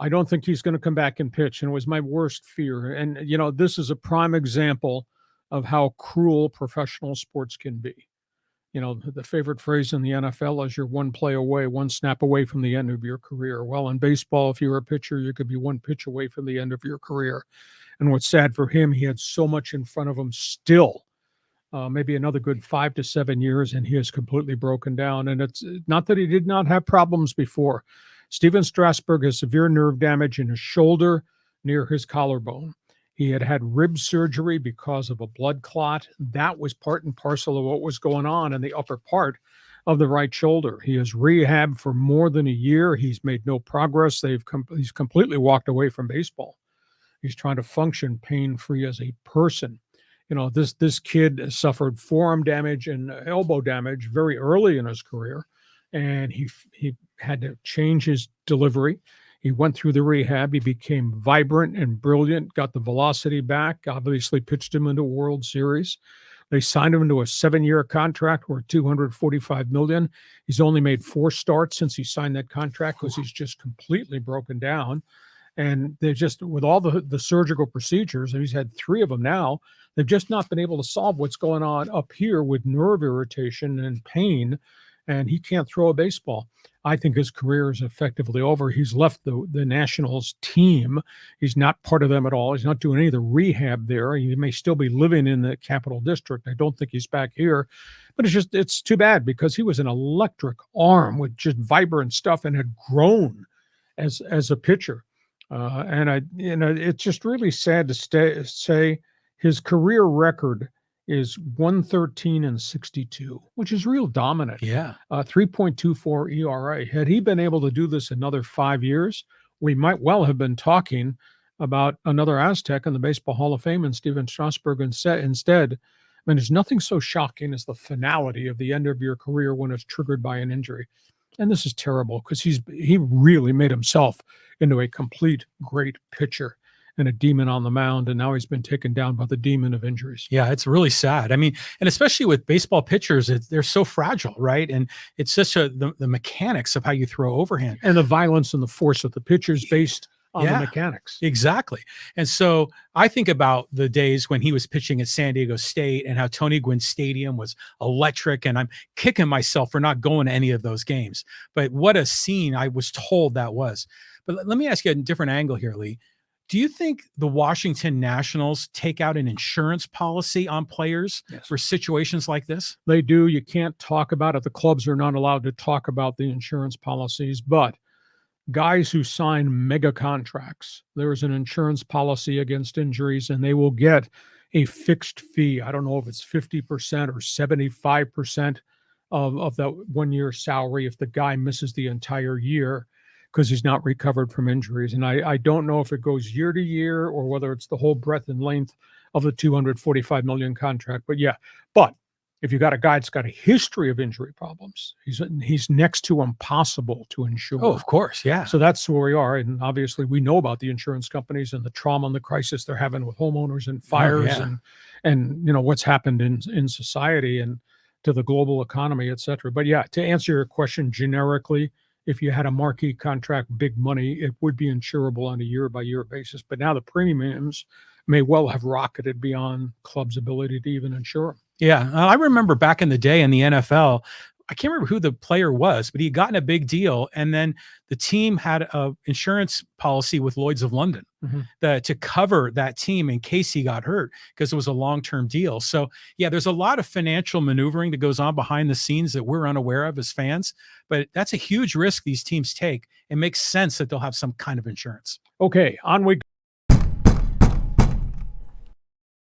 I don't think he's going to come back and pitch, and it was my worst fear. And, this is a prime example of how cruel professional sports can be. The favorite phrase in the NFL is you're one play away, one snap away from the end of your career. Well, in baseball, if you're a pitcher, you could be one pitch away from the end of your career. And what's sad for him, he had so much in front of him still, maybe another good 5 to 7 years, and he has completely broken down. And it's not that he did not have problems before. Stephen Strasburg has severe nerve damage in his shoulder near his collarbone. He had had rib surgery because of a blood clot. That was part and parcel of what was going on in the upper part of the right shoulder. He has rehabbed for more than a year. He's made no progress. He's completely walked away from baseball. He's trying to function pain-free as a person. This kid suffered forearm damage and elbow damage very early in his career, and he had to change his delivery. He went through the rehab. He became vibrant and brilliant, got the velocity back, obviously pitched him into a World Series. They signed him to a 7-year contract worth $245 million. He's only made 4 starts since he signed that contract because he's just completely broken down. And they're just, with all the surgical procedures, and he's had 3 of them now, they've just not been able to solve what's going on up here with nerve irritation and pain, and he can't throw a baseball. I think his career is effectively over. He's left the Nationals team. He's not part of them at all. He's not doing any of the rehab there. He may still be living in the Capital District. I don't think he's back here. But it's too bad because he was an electric arm with just vibrant stuff and had grown as a pitcher. It's just really sad to say his career record is 113-62, which is real dominant. Yeah. 3.24 ERA. Had he been able to do this another 5 years, we might well have been talking about another Aztec in the Baseball Hall of Fame and Stephen Strasburg instead. I mean, there's nothing so shocking as the finality of the end of your career when it's triggered by an injury. And this is terrible because he really made himself into a complete great pitcher and a demon on the mound, and now he's been taken down by the demon of injuries. Yeah, it's really sad. I mean, and especially with baseball pitchers, they're so fragile, right? And it's such the mechanics of how you throw overhand. And the violence and the force of the pitchers based on the mechanics. Exactly. And so I think about the days when he was pitching at San Diego State and how Tony Gwynn Stadium was electric, and I'm kicking myself for not going to any of those games. But what a scene I was told that was. But let me ask you a different angle here, Lee. Do you think the Washington Nationals take out an insurance policy on players for situations like this? They do. You can't talk about it. The clubs are not allowed to talk about the insurance policies, but guys who sign mega contracts, there is an insurance policy against injuries, and they will get a fixed fee. I don't know if it's 50% or 75% of that 1 year salary if the guy misses the entire year, because he's not recovered from injuries. And I don't know if it goes year to year or whether it's the whole breadth and length of the $245 million contract. But if you got a guy that's got a history of injury problems, he's next to impossible to insure. Oh, of course, yeah. So that's where we are. And obviously we know about the insurance companies and the trauma and the crisis they're having with homeowners and fires and what's happened in society and to the global economy, et cetera. But yeah, to answer your question generically, if you had a marquee contract, big money, it would be insurable on a year-by-year basis. But now the premiums may well have rocketed beyond clubs' ability to even insure them. Yeah, I remember back in the day in the NFL, I can't remember who the player was, but he had gotten a big deal, and then the team had a insurance policy with Lloyd's of London to cover that team in case he got hurt, because it was a long-term deal. So yeah, there's a lot of financial maneuvering that goes on behind the scenes that we're unaware of as fans, but that's a huge risk these teams take. It makes sense that they'll have some kind of insurance. Okay, on we go.